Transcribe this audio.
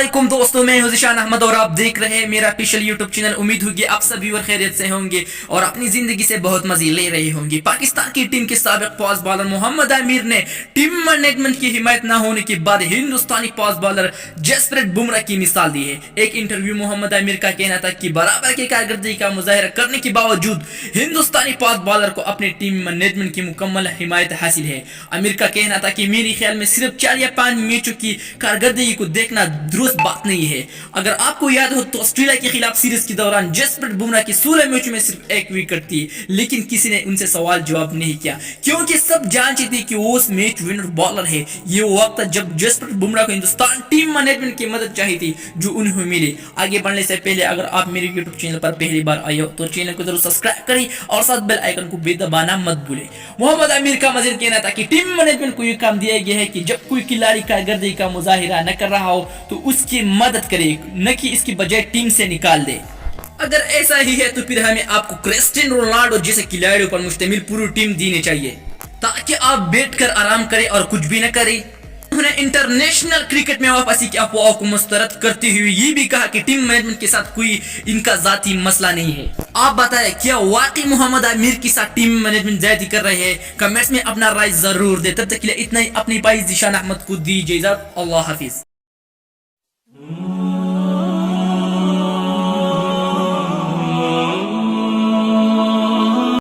वालेकुम दोस्तों, मैं हूं ज़िशान अहमद और आप देख रहे हैं मेरा ऑफिशियल यूट्यूब चैनल। उम्मीद होगी आप सभी और खैरियत से होंगे और अपनी जिंदगी से बहुत मजे ले रहे होंगे। पाकिस्तान की टीम के साबिक फास्ट बॉलर मोहम्मद आमिर ने टीम मैनेजमेंट की हिमायत न होने के बाद हिंदुस्तानी फास्ट बॉलर जसप्रीत बुमराह की मिसाल दी है। एक इंटरव्यू मोहम्मद आमिर का कहना था कि बराबर की कारकर्दगी का मुजाहिरा करने के बावजूद हिंदुस्तानी फास्ट बॉलर को अपने टीम मैनेजमेंट की मुकम्मल हिमायत हासिल है। आमिर का कहना था कि मेरे ख्याल में सिर्फ 4 या 5 मैचों की कारकर्दगी को देखना दुरुस्त बात नहीं है। अगर आपको याद हो तो ऑस्ट्रेलिया के खिलाफ सीरीज के दौरान जसप्रीत बुमराह की 16 मैचों में सिर्फ 1 विकेट थी, लेकिन किसी ने उनसे सवाल जवाब नहीं किया क्योंकि सब जानते थे कि वो उस मैच विनर बॉलर है। ये वो वक्त था जब जसप्रीत बुमराह को हिंदुस्तान टीम मैनेजमेंट की मदद चाहिए थी, जो उन्हें मिली। आगे बढ़ने से पहले अगर आप मेरे यूट्यूब चैनल पर पहली बार आए हो तो चैनल को जरूर सब्सक्राइब करें और साथ बेल आइकन को भी दबाना मत भूलें। मोहम्मद आमिर का मजीद कहना था कि टीम मैनेजमेंट को ये काम दिया गया है कि जब कोई खिलाड़ी कारकर्दगी का मुजाहिरा न कर रहा हो तो उसकी मदद करे, न कि इसकी बजाय टीम से निकाल दे। अगर ऐसा ही है तो फिर हमें आपको क्रिस्टियानो रोनाल्डो जैसे खिलाड़ियों पर मुश्तमिल पूरी टीम देनी चाहिए ताकि आप बैठकर आराम करें और कुछ भी न करें। उन्होंने इंटरनेशनल क्रिकेट में वापसी की अफवाहों को मुस्तरद करते हुए ये भी कहा कि टीम मैनेजमेंट के साथ कोई इनका जाती मसला नहीं है। आप बताएं, क्या वाकई मोहम्मद आमिर के साथ टीम मैनेजमेंट ज्यादती कर रहे हैं? कमेंट्स में अपना राय जरूर दे। तब तक के लिए इतना ही। अपनी भाई ज़िशान अहमद को दीजिए इजाजत। अल्लाह हाफिज।